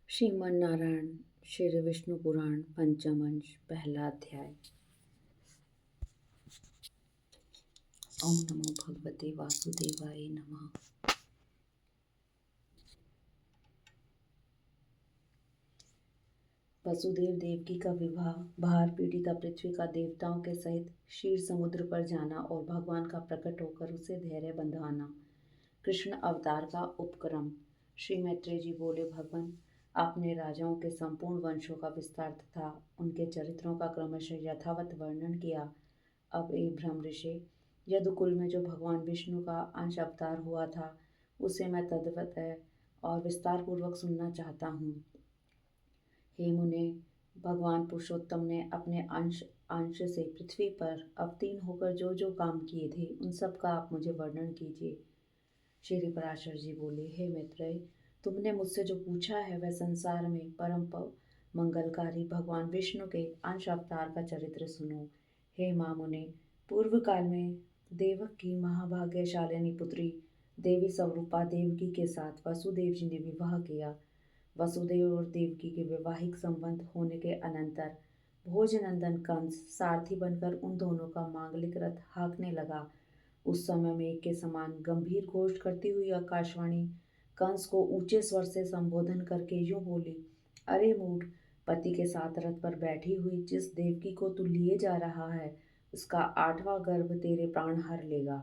श्रीमन्नारायण श्री विष्णु पुराण पंचम अंश पहला अध्याय। ओम नमो भगवते वासुदेवाय नमः। वसुदेव देवकी का विवाह, भार पीड़िता पृथ्वी का देवताओं के सहित क्षीर समुद्र पर जाना और भगवान का प्रकट होकर उसे धैर्य बंधवाना, कृष्ण अवतार का उपक्रम। श्री मैत्रेय जी बोले, भगवान, आपने राजाओं के संपूर्ण वंशों का विस्तार तथा उनके चरित्रों का क्रमशः यथावत वर्णन किया। अब ए ब्रह्म ऋषि, यदुकुल में जो भगवान विष्णु का अंश अवतार हुआ था, उसे मैं तदवत और विस्तार पूर्वक सुनना चाहता हूँ। हे मुने, भगवान पुरुषोत्तम ने अपने अंश अंश से पृथ्वी पर अवतीर्ण होकर जो जो काम किए थे, उन सब का आप मुझे वर्णन कीजिए। श्री पराशर जी बोले, हे मैत्रेय, तुमने मुझसे जो पूछा है वह संसार में परम मंगलकारी भगवान विष्णु के अंश अवतार का चरित्र सुनो। हे मामुने, पूर्व काल में देवक की महाभाग्यशालिनी पुत्री देवी स्वरूपा देवकी के साथ वसुदेव जी ने विवाह किया। वसुदेव और देवकी के वैवाहिक संबंध होने के अनंतर भोजनंदन कंस सारथी बनकर उन दोनों का मांगलिक रथ हाँकने लगा। उस समय मेघ के समान गंभीर घोष करती हुई आकाशवाणी कंस को ऊंचे स्वर से संबोधन करके यूं बोली, अरे मूढ़, पति के साथ रथ पर बैठी हुई जिस देवकी को तू लिए जा रहा है, उसका 8वां गर्भ तेरे प्राण हर लेगा।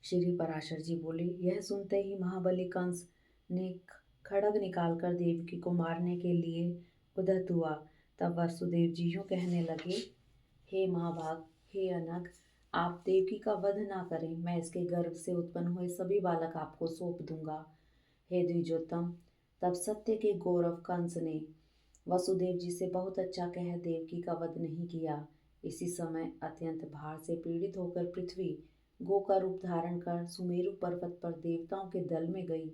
श्री पराशर जी बोले, यह सुनते ही महाबली कंस ने खड्ग निकालकर देवकी को मारने के लिए उद्यत हुआ। तब वसुदेव जी यूं कहने लगे, हे महाभाग, हे अनग, आप देवकी का वध ना करें, मैं इसके गर्भ से उत्पन्न हुए सभी बालक आपको सौंप दूंगा। हे द्विजोत्तम, तब सत्य के गौरव कंस ने वसुदेव जी से बहुत अच्छा कह देवकी का वध नहीं किया। इसी समय अत्यंत भार से पीड़ित होकर पृथ्वी गो का रूप धारण कर सुमेरु पर्वत पर देवताओं के दल में गई।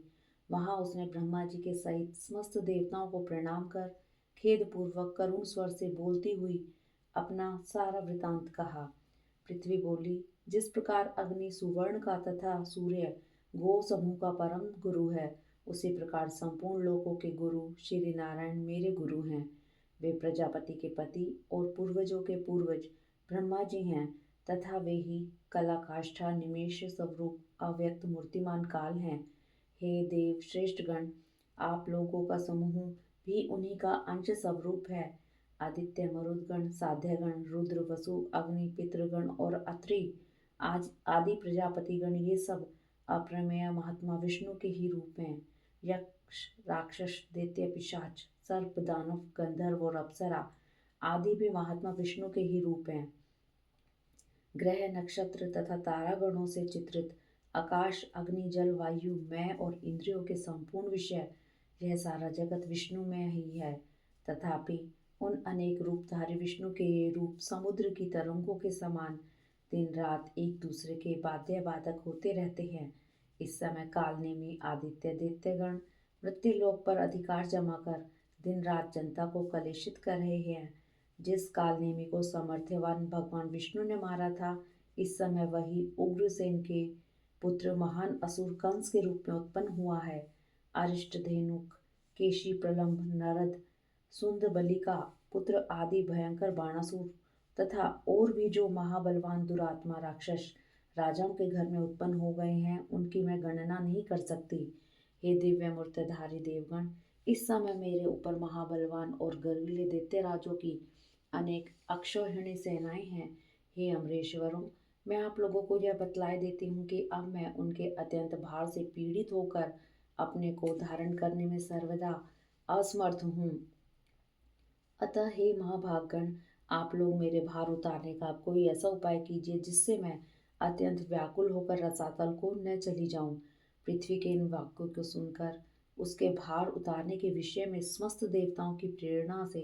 वहां उसने ब्रह्मा जी के सहित समस्त देवताओं को प्रणाम कर खेद पूर्वक करुण स्वर से बोलती हुई अपना सारा वृतांत कहा। पृथ्वी बोली, जिस प्रकार अग्नि सुवर्ण का तथा सूर्य गो समूह का परम गुरु है, उसी प्रकार संपूर्ण लोकों के गुरु श्री नारायण मेरे गुरु हैं। वे प्रजापति के पति और पूर्वजों के पूर्वज ब्रह्मा जी हैं तथा वे ही कला काष्ठा निमेष स्वरूप अव्यक्त मूर्तिमान काल हैं। हे देव श्रेष्ठ गण, आप लोगों का समूह भी उन्हीं का अंश स्वरूप है। आदित्य, मरुदगण, साध्यगण, रुद्र, वसु, अग्नि, पितृगण और अत्रि आज आदि प्रजापतिगण, ये सब अप्रमेय महात्मा विष्णु के ही रूप हैं। यक्ष, राक्षस, दैत्य, पिशाच, सर्प, दानव, गंधर्व और अप्सरा आदि भी महात्मा विष्णु के ही रूप हैं। ग्रह, नक्षत्र तथा तारागणों से चित्रित आकाश, अग्नि, जल, वायु, मैं और इंद्रियों के संपूर्ण विषय, यह सारा जगत विष्णु में ही है। तथापि उन अनेक रूपधारी विष्णु के ये रूप समुद्र की तरंगों के समान दिन रात एक दूसरे के बाध्य बाधक होते रहते हैं। इस समय कालनेमी आदित्य दैत्यगण मृत्युलोक पर अधिकार जमा कर दिन रात जनता को कलेशित कर रहे हैं। जिस कालनेमी को सामर्थ्यवान भगवान विष्णु ने मारा था, इस समय वही उग्रसेन के पुत्र महान असुर कंस के रूप में उत्पन्न हुआ है। अरिष्ट, धेनुक, केशी, प्रलंब, नरद, सुंद, बलि का पुत्र आदि भयंकर बाणासुर तथा और भी जो महाबलवान दुरात्मा राक्षस राजाओं के घर में उत्पन्न हो गए हैं, उनकी मैं गणना नहीं कर सकती। हे दिव्य मूर्तिधारी देवगण, इस समय मेरे ऊपर महाबलवान और गर्विले दैत्य राजों की अनेक अक्षौहिणी सेनाएं हैं। हे अमरेश्वरों, मैं आप लोगों को यह बतलाए देती हूँ कि अब मैं उनके अत्यंत भार से पीड़ित होकर अपने को धारण करने में सर्वदा असमर्थ हूँ। अतः हे महाभागगण, आप लोग मेरे भार उतारने का कोई ऐसा उपाय कीजिए जिससे मैं अत्यंत व्याकुल होकर रसातल को न चली जाऊं। पृथ्वी के इन वाक्यों को सुनकर उसके भार उतारने के विषय में समस्त देवताओं की प्रेरणा से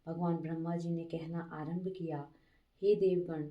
भगवान ब्रह्मा जी ने कहना आरंभ किया, हे देवगण,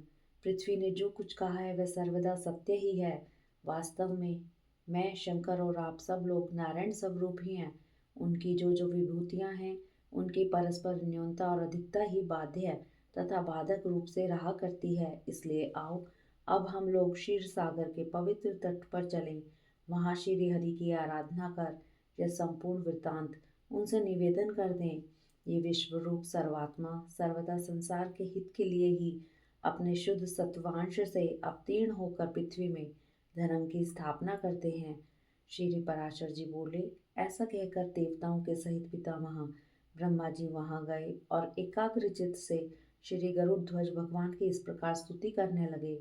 पृथ्वी ने जो कुछ कहा है वह सर्वदा सत्य ही है। वास्तव में मैं, शंकर और आप सब लोग नारायण स्वरूप ही हैं। उनकी जो जो विभूतियां हैं, उनकी परस्पर न्यूनता और अधिकता ही बाध्य तथा बाधक रूप से रहा करती है। इसलिए आओ, अब हम लोग क्षीर सागर के पवित्र तट पर चलें। वहाँ श्री हरि की आराधना कर यह संपूर्ण वृत्तांत उनसे निवेदन कर दें, ये विश्व रूप सर्वात्मा सर्वदा संसार के हित के लिए ही अपने शुद्ध सत्वांश से अवतीर्ण होकर पृथ्वी में धर्म की स्थापना करते हैं। श्री पराशर जी बोले। ऐसा कहकर देवताओं के सहित पितामह ब्रह्मा जी वहां गए और एकाग्रचित से श्री गरुड़ भगवान की इस प्रकार स्तुति करने लगे।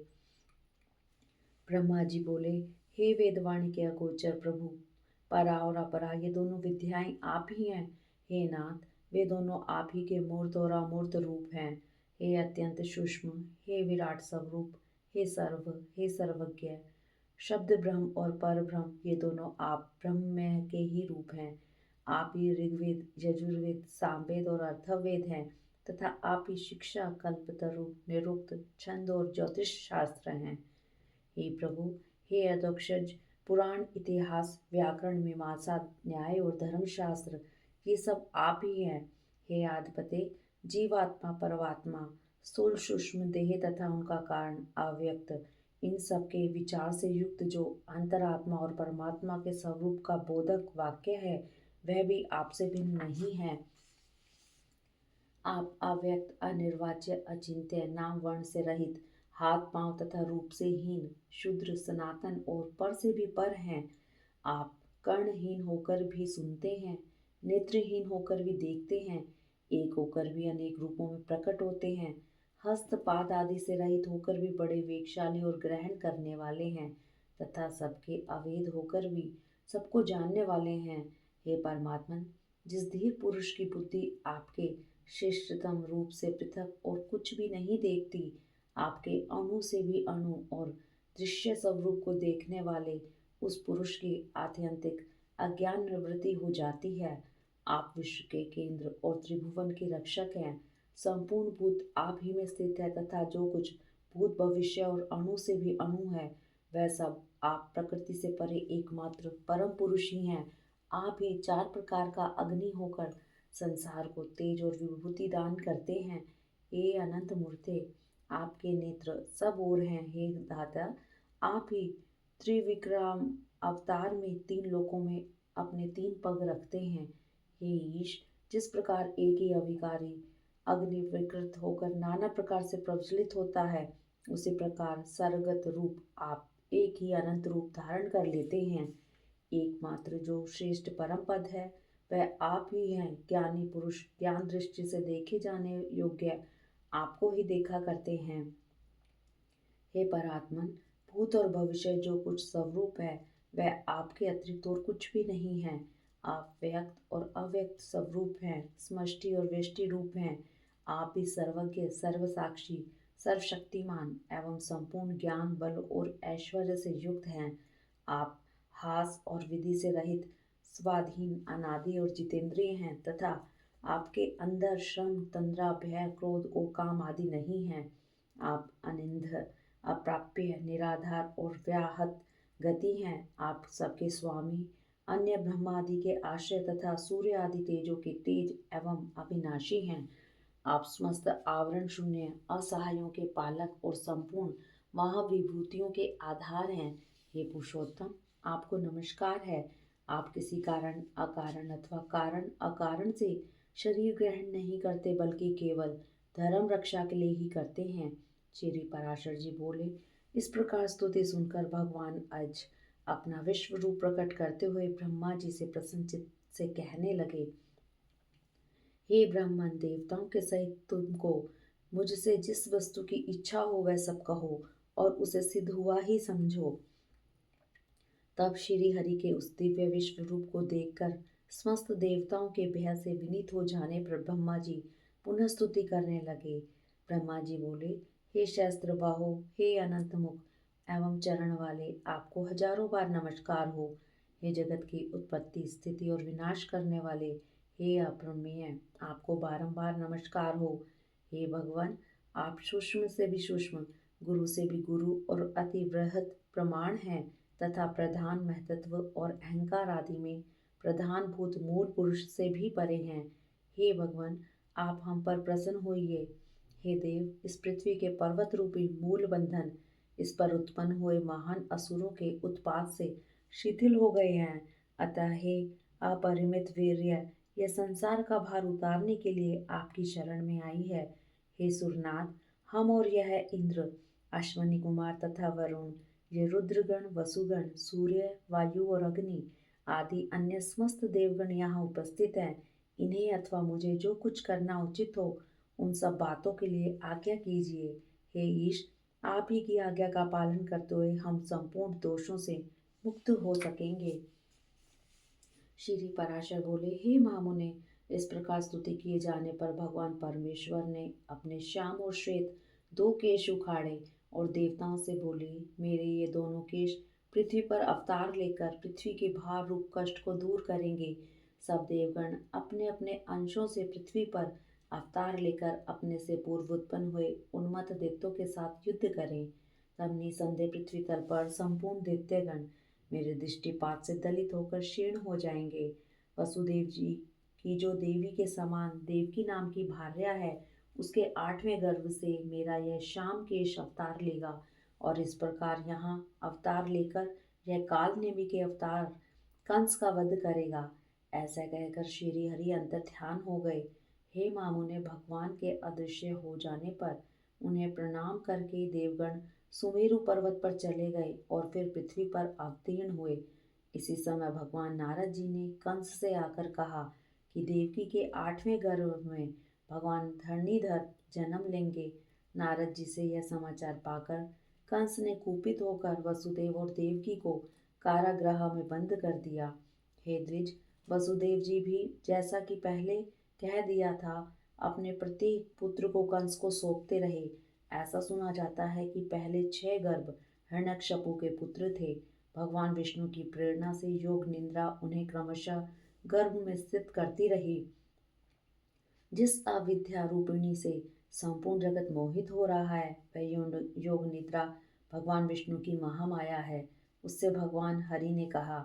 ब्रह्मा जी बोले, हे वेदवाणी के अगोचर प्रभु, परा और अपरा ये दोनों विद्याएं आप ही हैं। हे नाथ, वे दोनों आप ही के मूर्त और अमूर्त रूप हैं। हे अत्यंत सूक्ष्म, हे विराट स्वरूप, हे सर्वज्ञ। शब्द ब्रह्म और पर ब्रह्म ये दोनों आप ब्रह्म में के ही रूप हैं। आप ही ऋग्वेद, यजुर्वेद, सामवेद और अथर्ववेद हैं तथा आप ही शिक्षा, कल्पतरु, निरुक्त, छंद और ज्योतिष शास्त्र हैं। हे प्रभु, हे अधोक्षज, पुराण, इतिहास, व्याकरण, मीमांसा, न्याय और धर्मशास्त्र ये सब आप ही हैं। हे आदिपते, जीवात्मा, परमात्मा, स्थूल सूक्ष्म देह तथा उनका कारण अव्यक्त, इन सब के विचार से युक्त जो अंतरात्मा और परमात्मा के स्वरूप का बोधक वाक्य है वह भी आपसे भिन्न नहीं है। आप अव्यक्त, अनिर्वाच्य, अचिंत्य, नाम वर्ण से रहित, हाथ पांव तथा रूप से हीन, शुद्र, सनातन और पर से भी पर हैं। आप कर्णहीन होकर भी सुनते हैं, नेत्रहीन होकर भी देखते हैं, एक होकर भी अनेक रूपों में प्रकट होते हैं, हस्त पाद आदि से रहित होकर भी बड़े वेगशाली और ग्रहण करने वाले हैं तथा सबके अवेद होकर भी सबको जानने वाले हैं। हे परमात्मन, जिस धीर पुरुष की बुद्धि आपके श्रेष्ठतम रूप से पृथक और कुछ भी नहीं देखती, आपके अणु से भी अणु और दृश्य स्वरूप को देखने वाले उस पुरुष की आत्यंतिक अज्ञान निवृत्ति हो जाती है। आप विश्व के केंद्र और त्रिभुवन के रक्षक हैं। संपूर्ण भूत आप ही में स्थित है तथा जो कुछ भूत, भविष्य और अणु से भी अणु है वह सब आप प्रकृति से परे एकमात्र परम पुरुष ही हैं। आप ही चार प्रकार का अग्नि होकर संसार को तेज और विभूति दान करते हैं। हे अनंत मूर्ते, आपके नेत्र सब ओर हैं। हे दाता, आप ही त्रिविक्रम अवतार में तीन लोकों में अपने तीन पग रखते हैं। हे ईश, जिस प्रकार एक ही अविकारी अग्नि विकृत होकर नाना प्रकार से प्रज्वलित होता है, उसी प्रकार सर्वगत रूप आप एक ही अनंत रूप धारण कर लेते हैं। एकमात्र जो श्रेष्ठ परम पद है वह आप ही हैं। ज्ञानी पुरुष ज्ञान दृष्टि से देखे जाने योग्य आपको ही देखा करते हैं। हे परात्मन, भूत और भविष्य जो कुछ स्वरूप है वह आपके अतिरिक्त और कुछ भी नहीं है। आप व्यक्त और अव्यक्त स्वरूप हैं, समष्टि और व्यष्टि रूप हैं। आप ही सर्वज्ञ, सर्वसाक्षी, सर्वशक्तिमान एवं संपूर्ण ज्ञान, बल और ऐश्वर्य से युक्त हैं। आप हास और विधि से रहित, स्वाधीन, अनादि और जितेंद्रिय हैं तथा आपके अंदर श्रम, तंद्रा, भय, क्रोध और काम आदि नहीं हैं। आप अनिंद, अप्राप्य, निराधार और व्याहत गति हैं। आप सबके स्वामी, अन्य ब्रह्मादि के आश्रय तथा सूर्य आदि तेजों के तेज एवं अविनाशी हैं। आप समस्त आवरण शून्य, असहायों के पालक और संपूर्ण महाविभूतियों के आधार हैं। हे पुरुषोत्तम, आपको नमस्कार है। आप किसी कारण, अकारण अथवा कारण अकारण से शरीर ग्रहण नहीं करते बल्कि केवल धर्म रक्षा के लिए ही करते हैं। श्री पराशर जी बोले। इस प्रकार स्तुति सुनकर भगवान आज अपना विश्व रूप प्रकट करते हुए ब्रह्मा जी से प्रसन्नचित्त से कहने लगे, हे ब्राह्मण, देवताओं के सहित तुमको मुझसे जिस वस्तु की इच्छा हो वह सब कहो और उसे सिद्ध हुआ ही समझो। तब श्री हरि के उस दिव्य विश्व रूप को देखकर समस्त देवताओं के भय से विनीत हो जाने पर ब्रह्मा जी पुनः स्तुति करने लगे। ब्रह्मा जी बोले, हे शस्त्र बाहो, हे अनंत मुख एवं चरण वाले, आपको हजारों बार नमस्कार हो। हे जगत की उत्पत्ति, स्थिति और विनाश करने वाले, हे अप्रमेय, आपको बारंबार नमस्कार हो। हे भगवान, आप सूक्ष्म से भी सूक्ष्म, गुरु से भी गुरु और अति बृहत प्रमाण हैं तथा प्रधान, महतत्व और अहंकार आदि में प्रधान भूत मूल पुरुष से भी परे हैं। हे भगवान, आप हम पर प्रसन्न होइए। हे देव, इस पृथ्वी के पर्वत रूपी मूल बंधन इस पर उत्पन्न हुए महान असुरों के उत्पात से शिथिल हो गए हैं। अतः हे अपरिमित वीर्य, यह संसार का भार उतारने के लिए आपकी शरण में आई है। हे सुरनाथ, हम और यह इंद्र, अश्वनी कुमार तथा वरुण, ये रुद्रगण, वसुगण, सूर्य, वायु और अग्नि आदि अन्य समस्त देवगण यहाँ उपस्थित हैं। इन्हें अथवा मुझे जो कुछ करना उचित हो उन सब बातों के लिए आज्ञा कीजिए। हे ईश, आप ही की आज्ञा का पालन करते हुए हम संपूर्ण दोषों से मुक्त हो सकेंगे। श्री पराशर बोले, हे महामुने, इस प्रकार स्तुति किए जाने पर भगवान परमेश्वर ने अपने श्याम और श्वेत दो केश उखाड़े और देवताओं से बोले, मेरे ये दोनों केश पृथ्वी पर अवतार लेकर पृथ्वी के भार रूप कष्ट को दूर करेंगे। सब देवगण अपने अपने अंशों से पृथ्वी पर अवतार लेकर अपने से पूर्व उत्पन्न हुए उन्मत्त दैत्यों के साथ युद्ध करें। तब निसंदेह पृथ्वी तल पर संपूर्ण दैत्यगण मेरे दृष्टिपात से दलित होकर क्षीण हो जाएंगे। वसुदेव जी की जो देवी के समान देवकी नाम की भार्या है, उसके 8वें गर्भ से मेरा यह श्याम केश अवतार लेगा और इस प्रकार यहाँ अवतार लेकर यह काल नेमि के अवतार कंस का वध करेगा। ऐसा कहकर श्री हरि अंतर ध्यान हो गए। हे मामुने, भगवान के अदृश्य हो जाने पर उन्हें प्रणाम करके देवगण सुमेरु पर्वत पर चले गए और फिर पृथ्वी पर अवतीर्ण हुए। इसी समय भगवान नारद जी ने कंस से आकर कहा कि देवकी के 8वें गर्भ में भगवान धरणीधर जन्म लेंगे। नारद जी से यह समाचार पाकर कंस ने कुपित होकर वसुदेव और देवकी को कारागृह में बंद कर दिया। हे द्विज, वसुदेव जी भी जैसा कि पहले कह दिया था, अपने प्रत्येक पुत्र को कंस को सौंपते रहे। ऐसा सुना जाता है कि पहले 6 गर्भ हिरण्यकशिपु के पुत्र थे। भगवान विष्णु की प्रेरणा से योग निद्रा उन्हें क्रमशः गर्भ में स्थित करती रही। जिस अविद्या रूपिणी से संपूर्ण जगत मोहित हो रहा है, वह योग निद्रा भगवान विष्णु की महामाया है। उससे भगवान हरि ने कहा,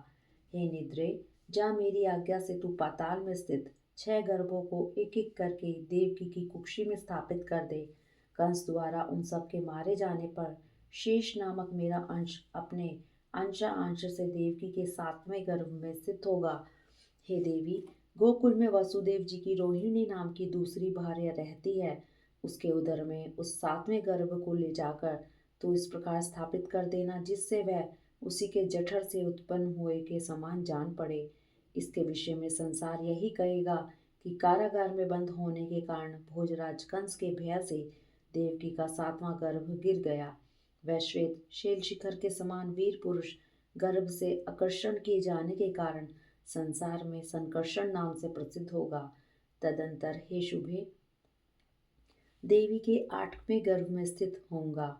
हे निद्रे, जा मेरी आज्ञा से तू पाताल में स्थित 6 गर्भों को एक एक करके देवकी की कुक्षी में स्थापित कर दे। कंस द्वारा उन सब के मारे जाने पर शेष नामक मेरा अंश अपने अंश से देवकी के 7वें गर्भ में स्थित होगा। हे देवी, गोकुल में वसुदेव जी की रोहिणी नाम की दूसरी भार्या रहती है। उसके उदर में उस 7वें गर्भ को ले जाकर तो इस प्रकार स्थापित कर देना जिससे वह उसी के जठर से उत्पन्न हुए के समान जान पड़े। इसके विषय में संसार यही कहेगा कि कारागार में बंद होने के कारण भोजराज कंस के भय से देवकी का 7वां गर्भ गिर गया। वह श्वेत शैल शिखर के समान वीर पुरुष गर्भ से आकर्षण किए जाने के कारण संसार में संकर्षण नाम से प्रसिद्ध होगा। तदंतर हे शुभे, देवी के 8वें गर्भ में स्थित होगा।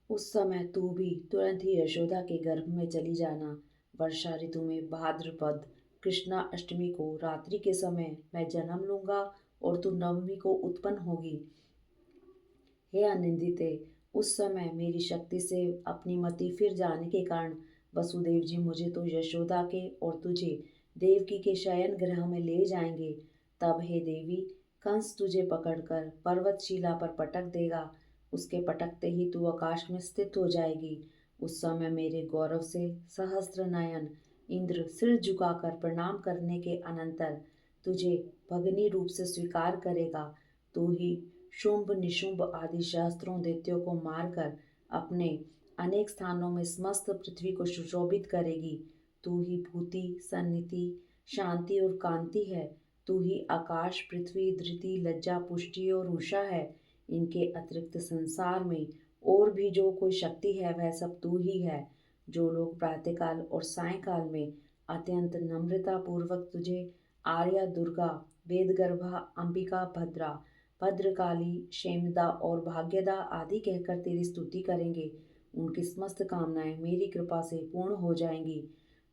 उस समय तू भी तुरंत ही यशोदा के गर्भ में चली जाना। वर्षा ऋतु में भाद्रपद कृष्णा अष्टमी को रात्रि के समय मैं जन्म लूंगा और तू नवमी को उत्पन्न होगी। हे अनिंदिते, उस समय मेरी शक्ति से अपनी मति फिर जाने के कारण वसुदेव जी मुझे तो यशोदा के और तुझे देवकी के शयन गृह में ले जाएंगे। तब हे देवी, कंस तुझे पकड़कर पर्वतशिला पर पटक देगा। उसके पटकते ही तू आकाश में स्थित हो जाएगी। उस समय मेरे गौरव से सहस्त्र नयन इंद्र सिर झुकाकर प्रणाम करने के अनंतर तुझे भगनी रूप से स्वीकार करेगा। तू ही शुंभ निशुंभ आदि सहस्त्रों दैत्यों को मारकर अपने अनेक स्थानों में समस्त पृथ्वी को सुशोभित करेगी। तू ही भूति, सन्निधि, शांति और कांति है। तू ही आकाश, पृथ्वी, धृति, लज्जा, पुष्टि और उषा है। इनके अतिरिक्त संसार में और भी जो कोई शक्ति है वह सब तू ही है। जो लोग प्रातःकाल और सायंकाल में अत्यंत नम्रता पूर्वक तुझे आर्या, दुर्गा, वेदगर्भा, अंबिका, भद्रा, भद्रकाली, क्षेमदा और भाग्यदा आदि कहकर तेरी स्तुति करेंगे, उनकी समस्त कामनाएं मेरी कृपा से पूर्ण हो जाएंगी।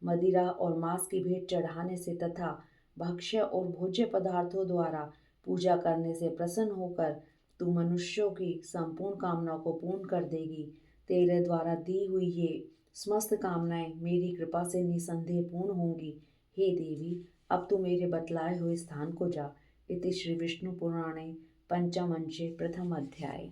मदिरा और मांस की भेंट चढ़ाने से तथा भक्ष्य और भोज्य पदार्थों द्वारा पूजा करने से प्रसन्न होकर तू मनुष्यों की संपूर्ण कामनाओं को पूर्ण कर देगी। तेरे द्वारा दी हुई ये समस्त कामनाएं मेरी कृपा से निसंदेह पूर्ण होंगी। हे देवी, अब तू मेरे बतलाए हुए स्थान को जा। इति श्री विष्णु पुराणे पंचम अंशे प्रथम अध्याय।